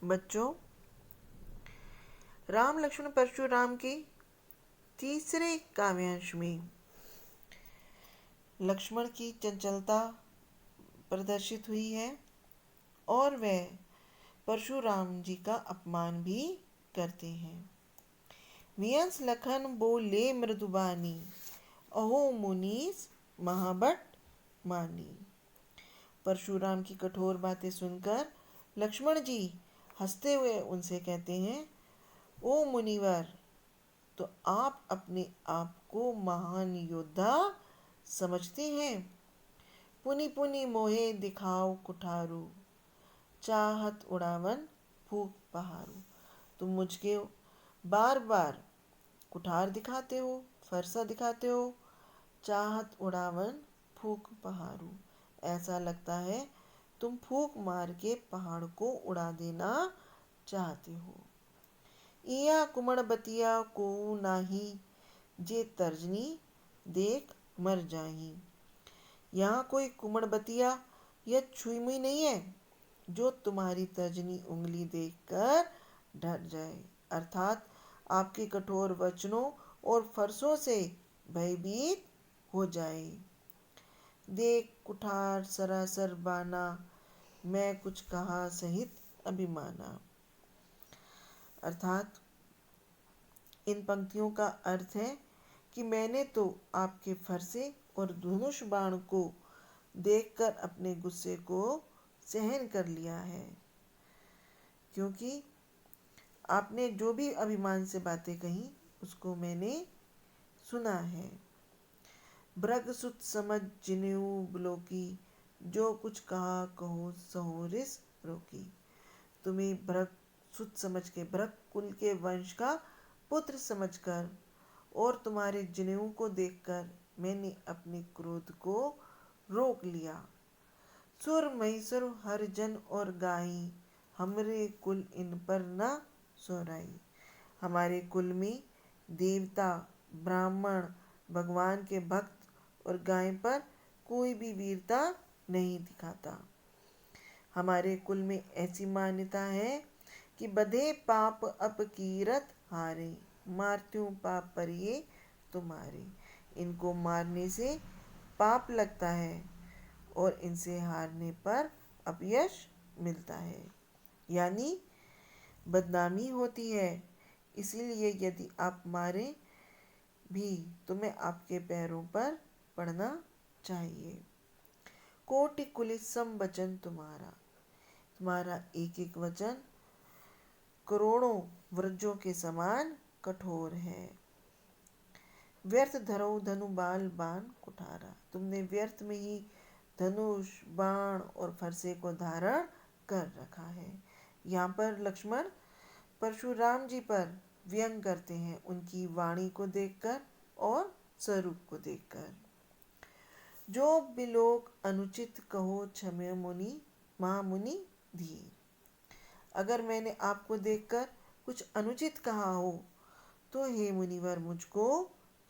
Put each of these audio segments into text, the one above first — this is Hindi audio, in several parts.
बच्चों, राम लक्ष्मण परशुराम के तीसरे काव्यांश में लक्ष्मण की चंचलता प्रदर्शित हुई है और वह परशुराम जी का अपमान भी करते हैं। वियंस लखन बोले मृदुबानी, अहो मुनीस महाबट मानी। परशुराम की कठोर बातें सुनकर लक्ष्मण जी हंसते हुए उनसे कहते हैं, ओ मुनिवर, तो आप अपने आप को महान योद्धा समझते हैं। पुनि पुनि मोहे दिखाओ कुठारू, चाहत उड़ावन फूक पहारू। तुम मुझके बार बार कुठार दिखाते हो, फरसा दिखाते हो, चाहत उड़ावन फूक पहारू। ऐसा लगता है तुम फूक मार के पहाड़ को उड़ा देना चाहते हो। इया कुमड़ बतिया को नाही, जे तर्जनी देख मर जाही। यहाँ कोई कुमड़ बतिया या छुई मुई नहीं है जो तुम्हारी तर्जनी उंगली देखकर डर जाए, अर्थात आपके कठोर वचनों और फरसों से भयभीत हो जाए। देख कुठार सरासर बाना, मैं कुछ कहा सहित अभिमाना। अर्थात इन पंक्तियों का अर्थ है कि मैंने तो आपके फरसे और धनुष बाण को देखकर अपने गुस्से को सहन कर लिया है, क्योंकि आपने जो भी अभिमान से बातें कही उसको मैंने सुना है। भृग सुत समझ जिनेऊ बिलोकी, जो कुछ कहा कहो सहो रिस रोकी। तुम्हें भृग सुत समझ के, भृग कुल के वंश का पुत्र समझकर और तुम्हारे जनेऊ को देखकर मैंने अपने क्रोध को रोक लिया। सुर महिसुर हर जन और गाई, हमरे कुल इन पर न सोराई। हमारे कुल में देवता, ब्राह्मण, भगवान के भक्त और गाय पर कोई भी वीरता नहीं दिखाता। हमारे कुल में ऐसी मान्यता है कि बधे पाप अपकीरत हारे, मारत्यूं पाप पर ये तुम्हारे। इनको मारने से पाप लगता है और इनसे हारने पर अपयश मिलता है, यानी बदनामी होती है। इसीलिए यदि आप मारें भी तुम्हें आपके पैरों पर पड़ना चाहिए। कोटि कुलिसम वचन तुम्हारा, तुम्हारा एक एक वचन करोड़ों वृक्षों के समान कठोर है। व्यर्थ धरो धनु बाल बाण कुठारा, तुमने व्यर्थ में ही धनुष, बाण और फरसे को धारण कर रखा है। यहाँ पर लक्ष्मण परशुराम जी पर व्यंग करते हैं, उनकी वाणी को देखकर और स्वरूप को देखकर। जो बिलोक अनुचित कहो क्षम्य मुनि, महामुनि धीर। अगर मैंने आपको देखकर कुछ अनुचित कहा हो तो हे मुनिवर मुझको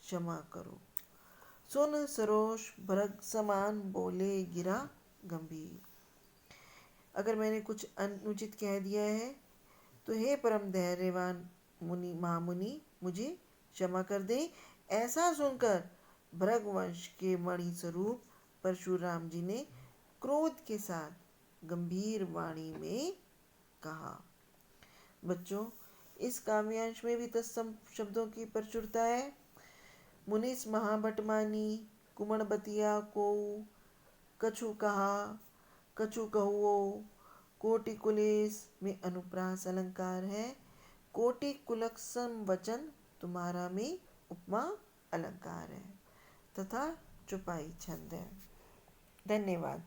क्षमा करो। सुन सरोष भृग समान बोले गिरा गंभीर। अगर मैंने कुछ अनुचित कह दिया है तो हे परम धैर्यवान मुनि, महामुनि, मुझे क्षमा कर दे। ऐसा सुनकर भृगवंश के मणि स्वरूप परशुराम जी ने क्रोध के साथ गंभीर वाणी में कहा। बच्चों, इस काव्यांश में भी तत्सम शब्दों की प्रचुरता है। मुनीस महाभट मानी, कुमण बतिया को, कछु कहा कछु कहुओ। कोटि कुलेस में अनुप्रास अलंकार है। कोटि कुलक्षम वचन तुम्हारा में उपमा अलंकार है तथा चौपाई छंद है। धन्यवाद।